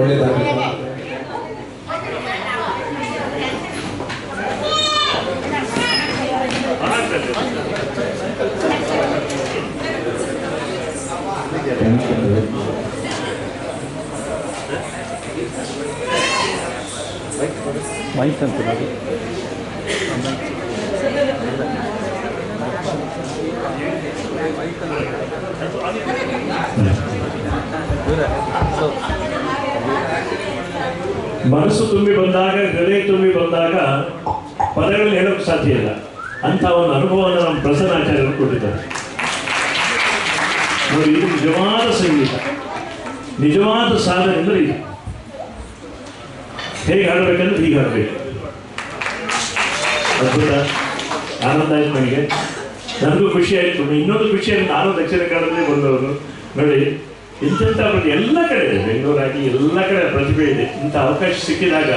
ಒಳ್ಳೆಯದಾಗಲಿ. ಮನಸ್ಸು ತುಂಬಿ ಬಂದಾಗ, ಹೃದಯ ತುಂಬಿ ಬಂದಾಗ ಪದಗಳಲ್ಲಿ ಹೇಳೋಕೆ ಸಾಧ್ಯ ಇಲ್ಲ. ಅಂತ ಒಂದು ಅನುಭವವನ್ನು ನಮ್ಮ ಪ್ರಸನ್ನಾಚಾರ್ಯರು ಕೊಟ್ಟಿದ್ದಾರೆ. ನೋಡಿ, ಇದು ನಿಜವಾದ ಸಂಗೀತ, ನಿಜವಾದ ಸಾಧನೆ ಅಂದರೆ ಇದು. ಹೇಗೆ ಹಾಡಬೇಕಂದ್ರೆ ಹೀಗೆ ಹಾಡಬೇಕು. ಅದ್ಭುತ, ಆನಂದ ಆಯ್ತು ನನಗೆ, ನನಗೂ ಖುಷಿ ಆಯಿತು. ಇನ್ನೊಂದು ಖುಷಿಯಾಗಿ ನಾನು ದಕ್ಷಿಣ ಕನ್ನಡದಲ್ಲಿ ಬಂದವರು. ನೋಡಿ, ಇಂಥ ಎಲ್ಲ ಕಡೆ ಬೆಂಗಳೂರಾಗಿ ಎಲ್ಲ ಕಡೆ ಪ್ರತಿಭೆ ಇದೆ. ಇಂಥ ಅವಕಾಶ ಸಿಕ್ಕಿದಾಗ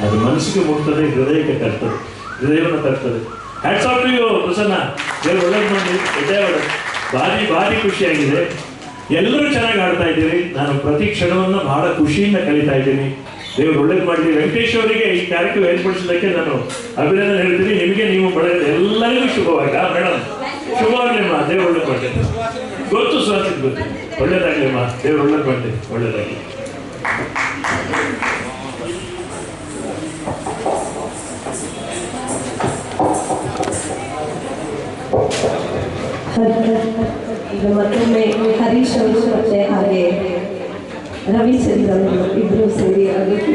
ಅದು ಮನಸ್ಸಿಗೆ ಮುಟ್ತದೆ, ಹೃದಯಕ್ಕೆ ತರ್ತದೆ, ಹೃದಯವನ್ನು ತರ್ತದೆ. Hats off to you Prasanna, ದೇವರು ಒಳ್ಳೇದು ಮಾಡಿ. ಭಾರಿ ಭಾರಿ ಖುಷಿಯಾಗಿದೆ. ಎಲ್ಲರೂ ಚೆನ್ನಾಗಿ ಆಡ್ತಾ ಇದ್ದೀರಿ. ನಾನು ಪ್ರತಿ ಕ್ಷಣವನ್ನು ಬಹಳ ಖುಷಿಯಿಂದ ಕಳೀತಾ ಇದ್ದೀನಿ. ದೇವರು ಒಳ್ಳೇದು ಮಾಡಲಿ. ವೆಂಕಟೇಶ್ ಅವರಿಗೆ ಈ ಕಾರ್ಯಕ್ರಮ ಏರ್ಪಡಿಸೋದಕ್ಕೆ ನಾನು ಅಭಿನಂದನೆ ಹೇಳ್ತೀನಿ. ನಿಮಗೆ, ನೀವು ಬಳಗ ಎಲ್ಲರಿಗೂ ಶುಭವಾಗಿ. ಮೇಡಮ್, ಶುಭವಾಗಲಿಮ್ಮ. ದೇವರು ಒಳ್ಳೇದು ಮಾಡ್ತೇನೆ. ಗೊತ್ತು, ಸ್ವಾತಿಗೆ ಗೊತ್ತು. ಒಳ್ಳೇದಾಗಲಿಮ್ಮ. ದೇವರು ಒಳ್ಳೇದು ಮಾಡ್ತೇನೆ. ಒಳ್ಳೇದಾಗಲಿ. ಈಗ ಮತ್ತೊಮ್ಮೆ ಹರೀಶ್ ಅವರು ಮತ್ತೆ ಹಾಗೆ ರವಿಚಂದ್ರ ಅವರು ಇಬ್ಬರು ಸೇರಿ ಅದಕ್ಕೆ